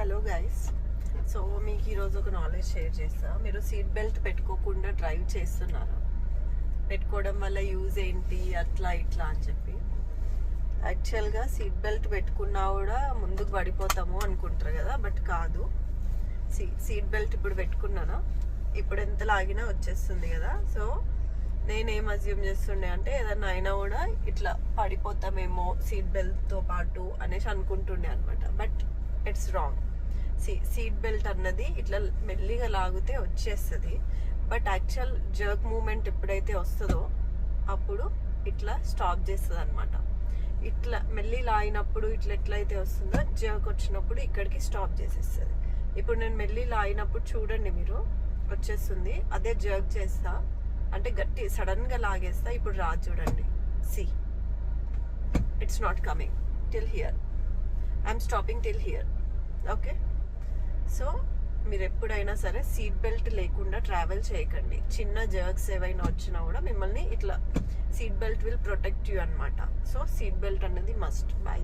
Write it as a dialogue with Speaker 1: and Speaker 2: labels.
Speaker 1: Hello guys, so మీకు ఈరోజు ఒక నాలెడ్జ్ షేర్ చేస్తా. మీరు సీట్ బెల్ట్ పెట్టుకోకుండా డ్రైవ్ చేస్తున్నారు, పెట్టుకోవడం వల్ల యూజ్ ఏంటి అట్లా ఇట్లా అని చెప్పి. యాక్చువల్గా సీట్ బెల్ట్ పెట్టుకున్నా కూడా ముందుకు పడిపోతాము అనుకుంటారు కదా, బట్ కాదు. సీట్ బెల్ట్ ఇప్పుడు పెట్టుకున్నానా, ఇప్పుడు ఎంత లాగినా వచ్చేస్తుంది కదా. సో నేనేం అజ్యూమ్ చేస్తుండే అంటే ఏదన్నా అయినా కూడా ఇట్లా పడిపోతామేమో సీట్ బెల్ట్తో పాటు అనేసి అనుకుంటుండే అనమాట. But it's wrong. Seat belt అన్నది ఇట్లా మెల్లిగా లాగితే వచ్చేస్తుంది, బట్ యాక్చువల్ జర్క్ మూమెంట్ ఎప్పుడైతే వస్తుందో అప్పుడు ఇట్లా స్టాప్ చేస్తుంది అనమాట. ఇట్లా మెల్లి లాగినప్పుడు ఇట్లా ఎట్లయితే వస్తుందో జర్క్ వచ్చినప్పుడు ఇక్కడికి స్టాప్ చేసేస్తుంది. ఇప్పుడు నేను మెల్లి లాగినప్పుడు చూడండి మీరు వచ్చేస్తుంది. అదే జర్క్ చేస్తా అంటే గట్టి సడన్గా లాగేస్తా, ఇప్పుడు రాదు చూడండి. It's not coming till here, I'm stopping till here. Okay, so మీరు ఎప్పుడైనా సరే సీట్ బెల్ట్ లేకుండా ట్రావెల్ చేయకండి. చిన్న జర్క్స్ ఏవైనా వచ్చినా కూడా మిమ్మల్ని ఇట్లా seat belt will protect you అనమాట. సో సీట్ బెల్ట్ అనేది మస్ట్. బై.